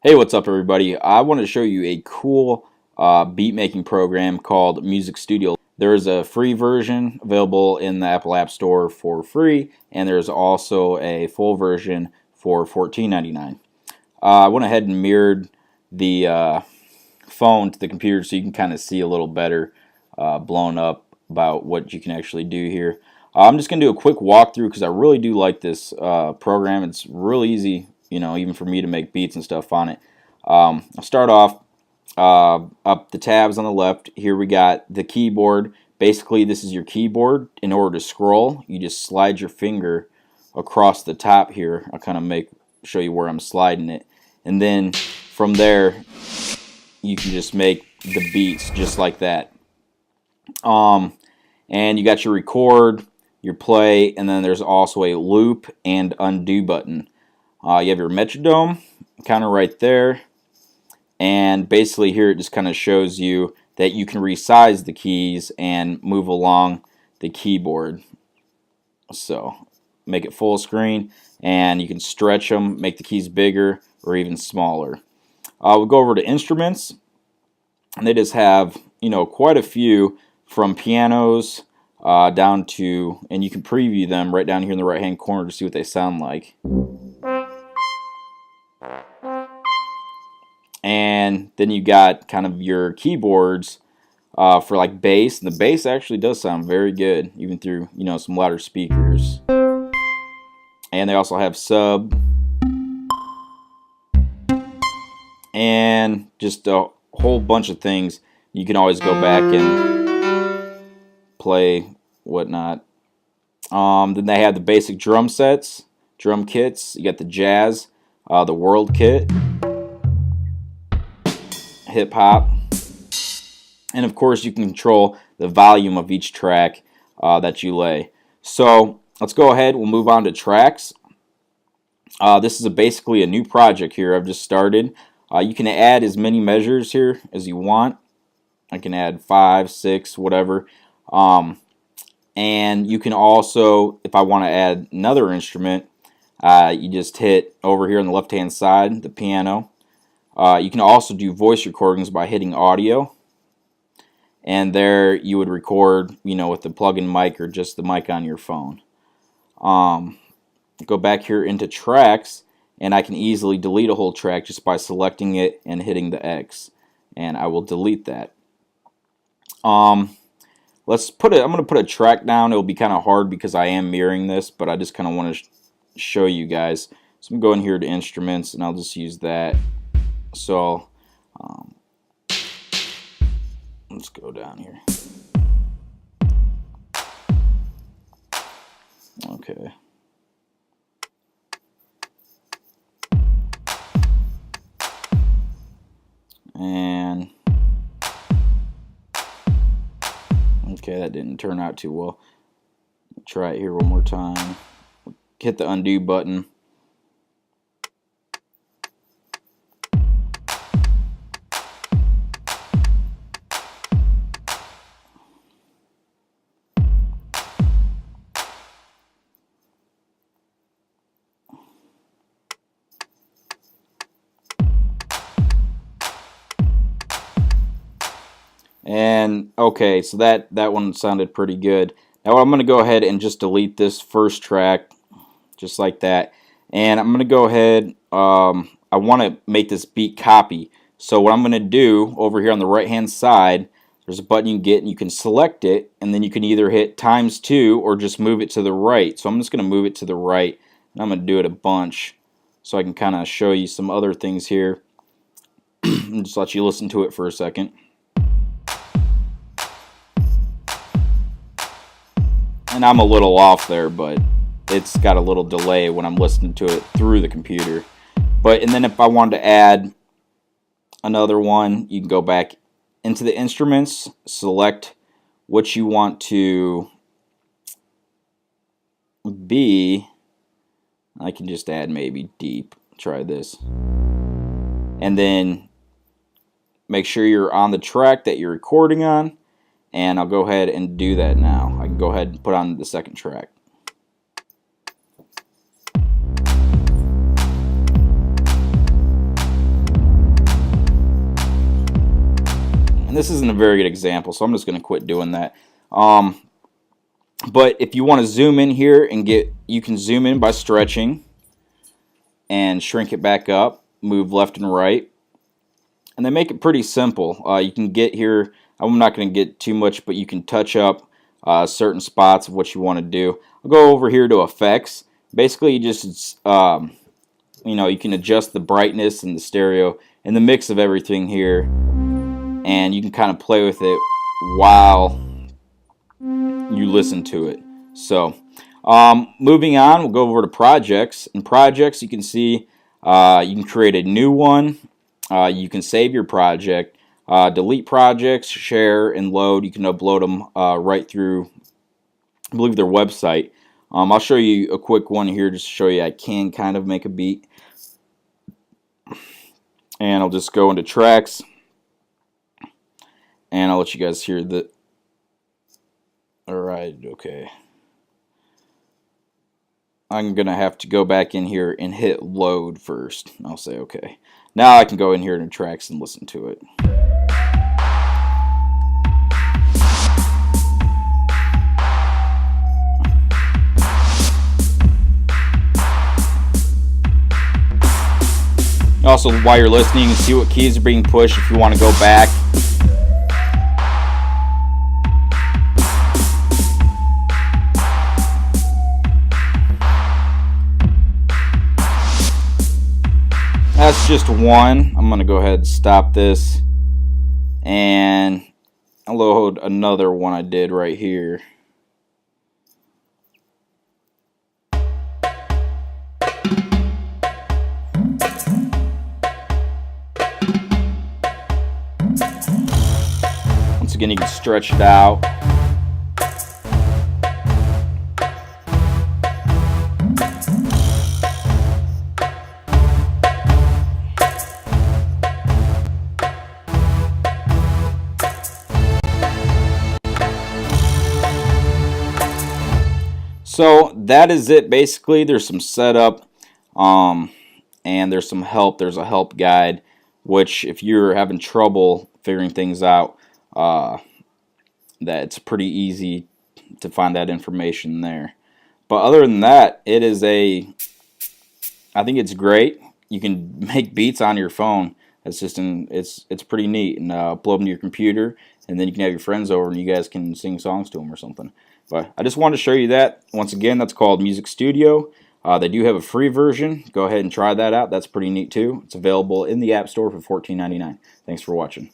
Hey, what's up, everybody? I want to show you a cool beat making program called Music Studio. There is a free version available in the Apple App Store for free, and there's also a full version for $14.99. I went ahead and mirrored the phone to the computer so you can kind of see a little better blown up about what you can actually do here. I'm just going to do a quick walkthrough because I really do like this program. It's real easy, even for me to make beats and stuff on it. I'll start off up the tabs on the left. Here we got the keyboard. Basically, this is your keyboard. In order to scroll, you just slide your finger across the top here. I'll kind of show you where I'm sliding it, and then from there you can just make the beats just like that. And you got your record, your play, and then there's also a loop and undo button. You have your metronome counter right there, and basically here it just kind of shows you that you can resize the keys and move along the keyboard. So make it full screen, and you can stretch them, make the keys bigger or even smaller. We'll go over to instruments, and they just have quite a few, from pianos down to, and you can preview them right down here in the right hand corner to see what they sound like. And then you got kind of your keyboards for like bass, and the bass actually does sound very good even through some louder speakers. And they also have sub and just a whole bunch of things. You can always go back and play whatnot. Then they have the basic drum sets, drum kits. You got the jazz, the world kit, hip hop, and of course you can control the volume of each track that you lay. So let's go ahead. We'll move on to tracks. This is basically a new project here I've just started. You can add as many measures here as you want. I can add 5, 6, whatever. And you can also, if I want to add another instrument, you just hit over here on the left hand side, the piano. You can also do voice recordings by hitting audio, and there you would record with the plug-in mic or just the mic on your phone. Go back here into tracks, and I can easily delete a whole track just by selecting it and hitting the X, and I will delete that. I'm going to put a track down. It'll be kind of hard because I am mirroring this, but I just kind of want to show you guys. So I'm going here to instruments, and I'll just use that. So let's go down here. Okay. And okay, that didn't turn out too well. Try it here one more time. Hit the undo button. And okay, so that one sounded pretty good. Now I'm going to go ahead and just delete this first track, just like that. And I'm going to go ahead, I want to make this beat copy. So what I'm going to do over here on the right hand side, there's a button you can get, and you can select it, and then you can either hit ×2 or just move it to the right. So I'm just going to move it to the right, and I'm going to do it a bunch so I can kind of show you some other things here. Just let you listen to it for a second. And I'm a little off there, but it's got a little delay when I'm listening to it through the computer. And then if I wanted to add another one, you can go back into the instruments, select what you want to be. I can just add maybe deep. Try this. And then make sure you're on the track that you're recording on. And I'll go ahead and do that now. I can go ahead and put on the second track. And this isn't a very good example, so I'm just going to quit doing that. But if you want to zoom in here and you can zoom in by stretching and shrink it back up, move left and right, and they make it pretty simple. You can get here, I'm not going to get too much, but you can touch up certain spots of what you want to do. I'll go over here to effects. Basically, you just you can adjust the brightness and the stereo and the mix of everything here, and you can kind of play with it while you listen to it. So moving on, we'll go over to projects. In projects, you can see you can create a new one. You can save your project, delete projects, share, and load. You can upload them right through, I believe, their website. I'll show you a quick one here just to show you I can kind of make a beat. And I'll just go into tracks, and I'll let you guys hear the. Alright, okay. I'm going to have to go back in here and hit load first. I'll say okay. Now I can go in here into tracks and listen to it. Also, while you're listening, you can see what keys are being pushed if you want to go back. That's just one. I'm going to go ahead and stop this, and I'll load another one I did right here. Once again, you can stretch it out. So that is it basically. There's some setup and there's some help. There's a help guide, which if you're having trouble figuring things out, that it's pretty easy to find that information there. But other than that, I think it's great. You can make beats on your phone. It's pretty neat, and upload them to your computer, and then you can have your friends over and you guys can sing songs to them or something. But I just wanted to show you that. Once again, that's called Music Studio. They do have a free version. Go ahead and try that out. That's pretty neat too. It's available in the App Store for $14.99. Thanks for watching.